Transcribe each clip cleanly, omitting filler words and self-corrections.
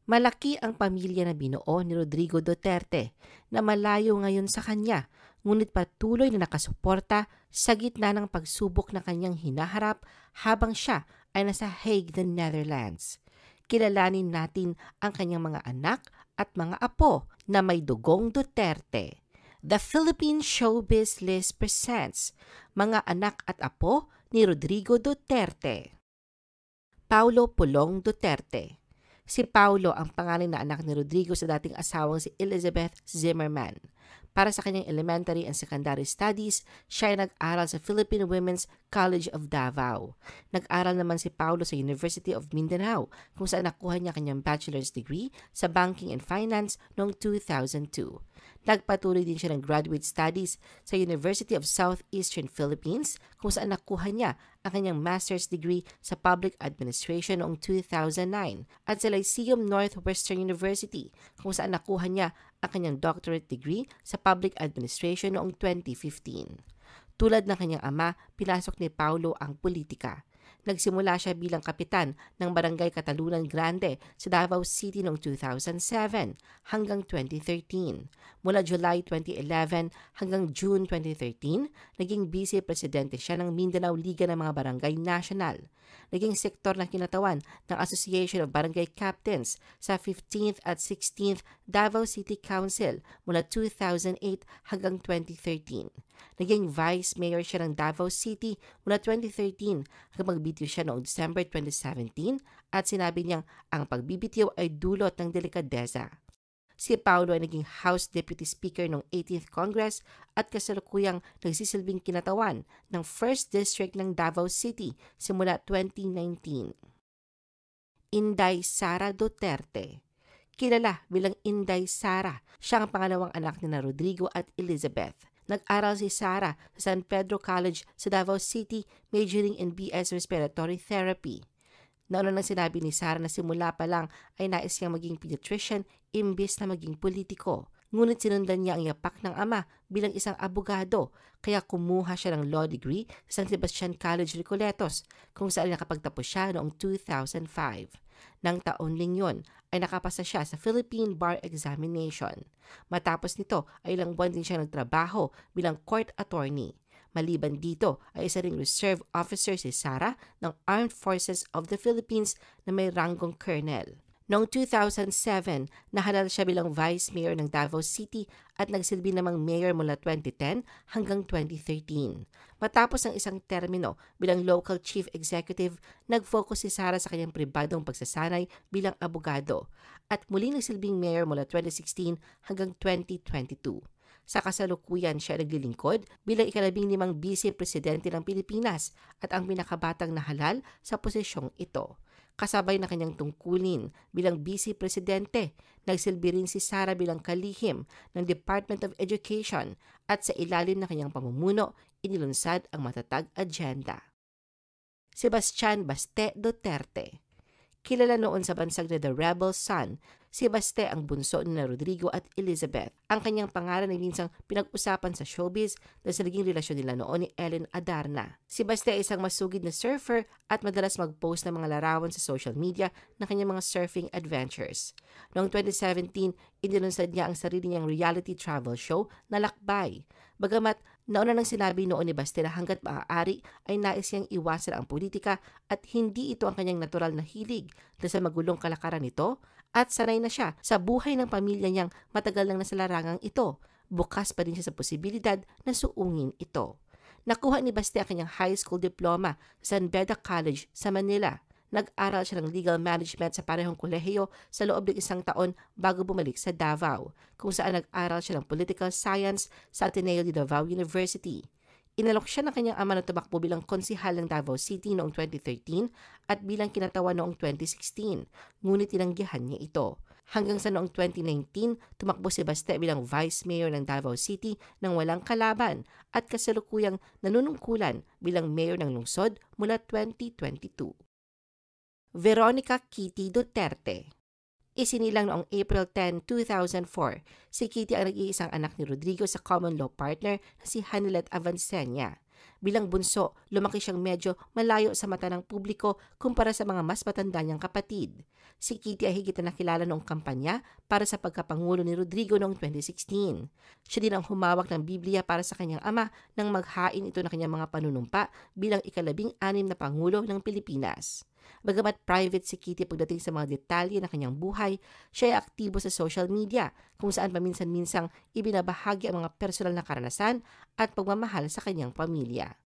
Malaki ang pamilya na binuo ni Rodrigo Duterte na malayo ngayon sa kanya, ngunit patuloy na nakasuporta sa gitna ng pagsubok na kanyang hinaharap habang siya ay nasa Hague, the Netherlands. Kilalanin natin ang kanyang mga anak at mga apo na may dugong Duterte. The Philippine Showbiz List presents Mga Anak at Apo ni Rodrigo Duterte. Paulo Pulong Duterte. Si Paulo ang panganay na anak ni Rodrigo sa dating asawang si Elizabeth Zimmerman. Para sa kanyang elementary and secondary studies, siya ay nag-aral sa Philippine Women's College of Davao. Nag-aral naman si Paulo sa University of Mindanao kung saan nakuha niya kanyang bachelor's degree sa Banking and Finance noong 2002. Nagpatuloy din siya ng graduate studies sa University of Southeastern Philippines kung saan nakuha niya ang kanyang master's degree sa Public Administration noong 2009 at sa Lyceum Northwestern University kung saan nakuha niya ang kanyang doctorate degree sa Public Administration noong 2015. Tulad ng kanyang ama, pinasok ni Paulo ang politika. Nagsimula siya bilang kapitan ng Barangay Catalunan Grande sa Davao City noong 2007 hanggang 2013. Mula July 2011 hanggang June 2013, naging vice-presidente siya ng Mindanao Liga ng mga Barangay National. Naging sektor na kinatawan ng Association of Barangay Captains sa 15th at 16th Davao City Council mula 2008 hanggang 2013. Naging vice mayor siya ng Davao City mula 2013 hanggang magbitiw siya noong December 2017 at sinabi niyang ang pagbibitiw ay dulot ng delikadeza. Si Paulo ay naging House Deputy Speaker noong 18th Congress at kasalukuyang nagsisilbing kinatawan ng 1st District ng Davao City simula 2019. Inday Sara Duterte. Kilala bilang Inday Sara, siya ang pangalawang anak ni Rodrigo at Elizabeth. Nag-aral si Sara sa San Pedro College sa Davao City, majoring in BS Respiratory Therapy. Nauna nang sinabi ni Sara na simula pa lang ay nais niyang maging pediatrician imbes na maging politiko. Ngunit sinundan niya ang yapak ng ama bilang isang abogado, kaya kumuha siya ng law degree sa San Sebastian College Recoletos kung saan nakapagtapos siya noong 2005. Nang taon ling yun ay nakapasa siya sa Philippine Bar Examination. Matapos nito ay ilang buwan din siya nagtrabaho bilang court attorney. Maliban dito ay isa ring reserve officer si Sara ng Armed Forces of the Philippines na may ranggong colonel. Noong 2007, nahalal siya bilang Vice Mayor ng Davao City at nagsilbi namang mayor mula 2010 hanggang 2013. Matapos ang isang termino bilang Local Chief Executive, nag-focus si Sara sa kanyang pribadong pagsasanay bilang abogado at muli nagsilbing mayor mula 2016 hanggang 2022. Sa kasalukuyan siya naglilingkod bilang ika-15 vice-presidente ng Pilipinas at ang pinakabatang nahalal sa posisyong ito. Kasabay na kanyang tungkulin bilang vice-presidente, nagsilbi rin si Sara bilang kalihim ng Department of Education at sa ilalim ng kanyang pamumuno, inilunsad ang matatag agenda. Sebastian Baste Duterte. Kilala noon sa bansag na The Rebel Son, si Baste ang bunso ni Rodrigo at Elizabeth. Ang kanyang pangalan ay minsang pinag-usapan sa showbiz dahil sa naging relasyon nila noon ni Ellen Adarna. Si Baste ay isang masugid na surfer at madalas mag-post ng mga larawan sa social media ng kanyang mga surfing adventures. Noong 2017, inilunsad niya ang sarili niyang reality travel show na Lakbay. Bagamat nauna nang sinabi noon ni Baste na hanggat maaari ay nais niyang iwasan ang politika at hindi ito ang kanyang natural na hilig dahil sa magulong kalakaran nito at sanay na siya sa buhay ng pamilya niyang matagal nang nasa larangang ito. Bukas pa rin siya sa posibilidad na suungin ito. Nakuha ni Baste ang kanyang high school diploma sa San Beda College sa Manila. Nag-aral siya ng legal management sa parehong kolehiyo sa loob ng 1 taon bago bumalik sa Davao, kung saan nag-aral siya ng political science sa Ateneo de Davao University. Inalok siya ng kanyang ama na tumakbo bilang konsihal ng Davao City noong 2013 at bilang kinatawan noong 2016, ngunit tinanggihan niya ito. Hanggang sa noong 2019, tumakbo si Baste bilang Vice Mayor ng Davao City nang walang kalaban at kasalukuyang nanunungkulan bilang Mayor ng lungsod mula 2022. Veronica Kitty Duterte. Isinilang noong April 10, 2004, si Kitty ang nag-iisang anak ni Rodrigo sa common law partner na si Hanilet Avancenia. Bilang bunso, lumaki siyang medyo malayo sa mata ng publiko kumpara sa mga mas matanda niyang kapatid. Si Kitty ay higit na nakilala noong kampanya para sa pagkapangulo ni Rodrigo noong 2016. Siya din ang humawak ng Biblia para sa kanyang ama nang maghain ito ng kanyang mga panunumpa bilang ika-16 na Pangulo ng Pilipinas. Bagamat private si Kitty pagdating sa mga detalye ng kanyang buhay, siya ay aktibo sa social media kung saan paminsan-minsang ibinabahagi ang mga personal na karanasan at pagmamahal sa kanyang pamilya.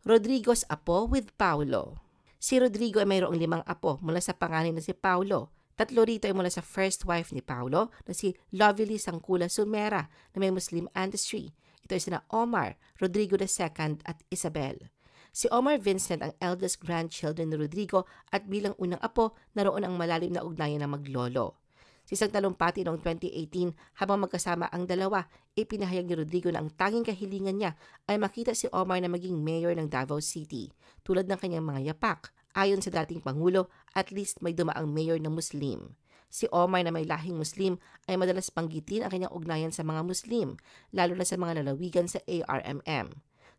Rodrigo's apo with Paulo. Si Rodrigo ay mayroong 5 apo mula sa panganay na si Paulo. 3 rito ay mula sa first wife ni Paulo na si Lovely Sangkula Sumera na may Muslim ancestry. Ito ay sina Omar, Rodrigo II at Isabel. Si Omar Vincent ang eldest grandchildren ni Rodrigo at bilang unang apo, naroon ang malalim na ugnayan ng maglolo. Sa isang talumpati noong 2018, habang magkasama ang dalawa, ipinahayag ni Rodrigo na ang tanging kahilingan niya ay makita si Omar na maging mayor ng Davao City, tulad ng kanyang mga yapak. Ayon sa dating Pangulo, at least may dumaang mayor na Muslim. Si Omar na may lahing Muslim ay madalas banggitin ang kanyang ugnayan sa mga Muslim, lalo na sa mga lalawigan sa ARMM.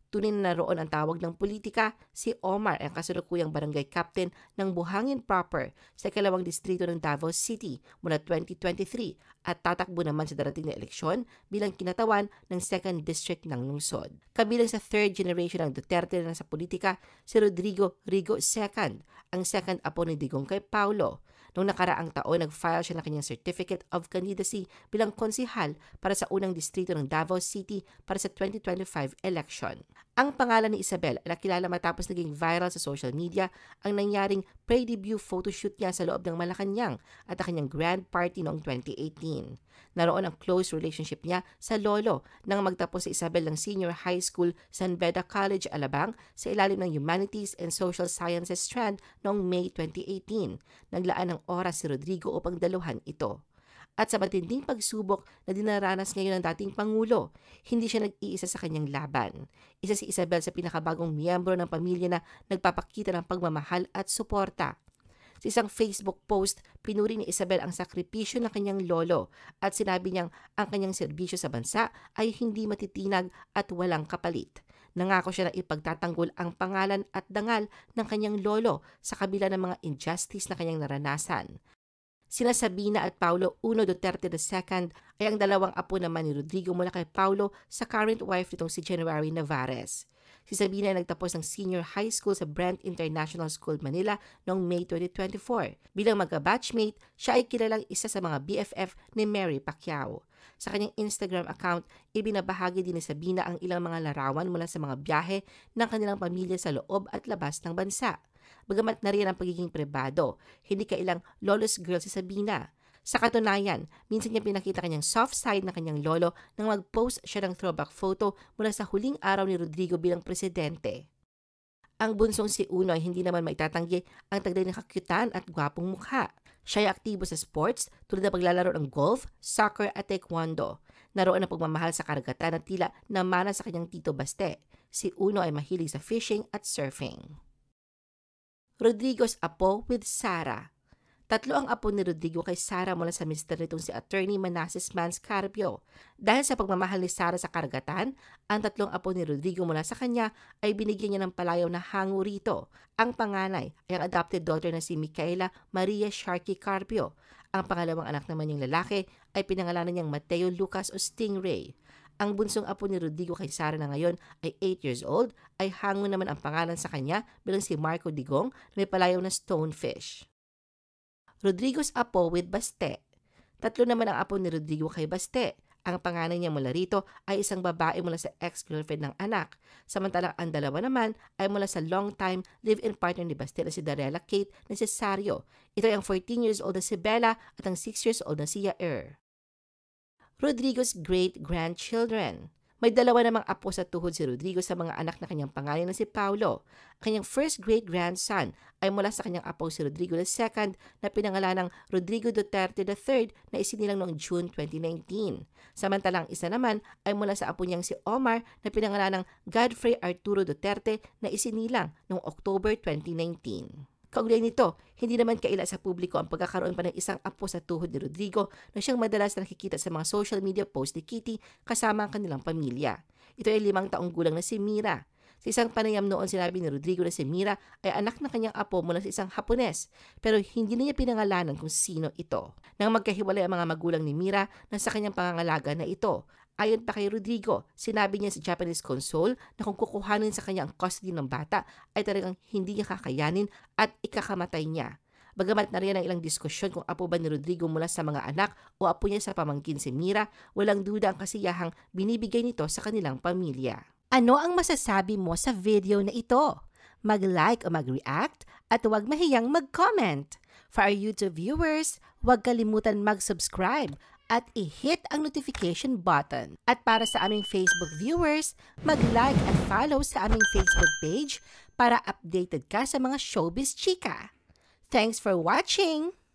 Tunay na naroon ang tawag ng politika, si Omar ang kasalukuyang barangay captain ng Buhangin Proper sa 2nd distrito ng Davao City mula 2023 at tatakbo naman sa darating na eleksyon bilang kinatawan ng 2nd district ng lungsod. Kabilang sa 3rd generation ng Duterte na sa politika, si Rodrigo Rigo II, ang second apo ni Digong kay Paulo. Noong nakaraang taon, nag-file siya ng kanyang Certificate of Candidacy bilang konsihal para sa unang distrito ng Davao City para sa 2025 election. Ang pangalan ni Isabel ay nakilala matapos naging viral sa social media ang nangyaring pre-debut photoshoot niya sa loob ng Malacanang at ang kanyang grand party noong 2018. Naroon ang close relationship niya sa lolo nang magtapos si Isabel ng senior high school sa San Beda College, Alabang sa ilalim ng Humanities and Social Sciences strand noong May 2018. Naglaan ng oras si Rodrigo upang daluhan ito. At sa matinding pagsubok na dinaranas ngayon ng dating Pangulo, hindi siya nag-iisa sa kanyang laban. Isa si Isabel sa pinakabagong miyembro ng pamilya na nagpapakita ng pagmamahal at suporta. Sa isang Facebook post, pinuri ni Isabel ang sakripisyo ng kanyang lolo at sinabi niyang ang kanyang serbisyo sa bansa ay hindi matitinag at walang kapalit. Nangako siya na ipagtatanggol ang pangalan at dangal ng kanyang lolo sa kabila ng mga injustice na kanyang naranasan. Sina Sabina at Paulo I Duterte II ay ang 2 apo naman ni Rodrigo mula kay Paulo sa current wife nitong si January Navarez. Si Sabina ay nagtapos ng senior high school sa Brent International School, Manila noong May 2024. Bilang magka-batchmate, siya ay kilalang isa sa mga BFF ni Mary Pacquiao. Sa kanyang Instagram account, ibinabahagi din ni Sabina ang ilang mga larawan mula sa mga biyahe ng kanilang pamilya sa loob at labas ng bansa. Bagamat na rin ang pagiging pribado, hindi kailang lolo's girl si Sabina. Sa katunayan, minsan niya pinakita kanyang soft side ng kanyang lolo nang mag-post siya ng throwback photo mula sa huling araw ni Rodrigo bilang presidente. Ang bunsong si Uno ay hindi naman maitatanggi ang taglay ng kakyutan at gwapong mukha. Siya ay aktibo sa sports tulad ng paglalaro ng golf, soccer at taekwondo. Naroon ang pagmamahal sa karagatan at tila namana sa kanyang tito Baste. Si Uno ay mahilig sa fishing at surfing. Rodrigo's apo with Sara. 3 ang apo ni Rodrigo kay Sara mula sa mister nitong si Attorney Manasseh Mans Carpio. Dahil sa pagmamahal ni Sara sa karagatan, ang 3 apo ni Rodrigo mula sa kanya ay binigyan niya ng palayaw na hango rito. Ang panganay ay ang adopted daughter na si Micaela Maria Sharkey Carpio. Ang pangalawang anak naman niyang lalaki ay pinangalanan niyang Mateo Lucas o Stingray. Ang bunsong apo ni Rodrigo kay Sara na ngayon ay 8 years old, ay hango naman ang pangalan sa kanya bilang si Marco Digong na may palayaw na Stonefish. Rodrigo's apo with Baste. 3 naman ang apo ni Rodrigo kay Baste. Ang panganay niya mula rito ay isang babae mula sa ex-girlfriend ng anak. Samantalang ang 2 naman ay mula sa long-time live-in partner ni Baste na si Darela Kate Necesario. Ito ay ang 14 years old na si Bella at ang 6 years old na si Yair. Rodrigo's great-grandchildren. May 2 namang apo sa tuhod si Rodrigo sa mga anak na kanyang pangalan na si Paulo. Ang kanyang first great-grandson ay mula sa kanyang apo si Rodrigo II na pinangalanang Rodrigo Duterte III na isinilang noong June 2019. Samantalang isa naman ay mula sa apo niyang si Omar na pinangalanang Godfrey Arturo Duterte na isinilang noong October 2019. Kaugnay nito, hindi naman kaila sa publiko ang pagkakaroon pa ng isang apo sa tuhod ni Rodrigo na siyang madalas na nakikita sa mga social media post ni Kitty kasama ang kanilang pamilya. Ito ay 5 taong gulang na si Mira. Sa isang panayam noon, sinabi ni Rodrigo na si Mira ay anak ng kanyang apo mula sa isang Hapones, pero hindi na niya pinangalanan kung sino ito. Nang magkahiwalay ang mga magulang ni Mira na sa kanyang pangangalaga na ito, ayon pa kay Rodrigo, sinabi niya sa Japanese consul na kung kukuhanin sa kanya ang custody ng bata ay talagang hindi niya kakayanin at ikakamatay niya. Bagamat nariyan ang ilang diskusyon kung apo ba ni Rodrigo mula sa mga anak o apo niya sa pamangkin si Mira, walang duda ang kasiyahang binibigay nito sa kanilang pamilya. Ano ang masasabi mo sa video na ito? Mag-like o mag-react at huwag mahiyang mag-comment. For our YouTube viewers, huwag kalimutan mag-subscribe at i-hit ang notification button. At para sa aming Facebook viewers, mag-like at follow sa aming Facebook page para updated ka sa mga showbiz chika. Thanks for watching!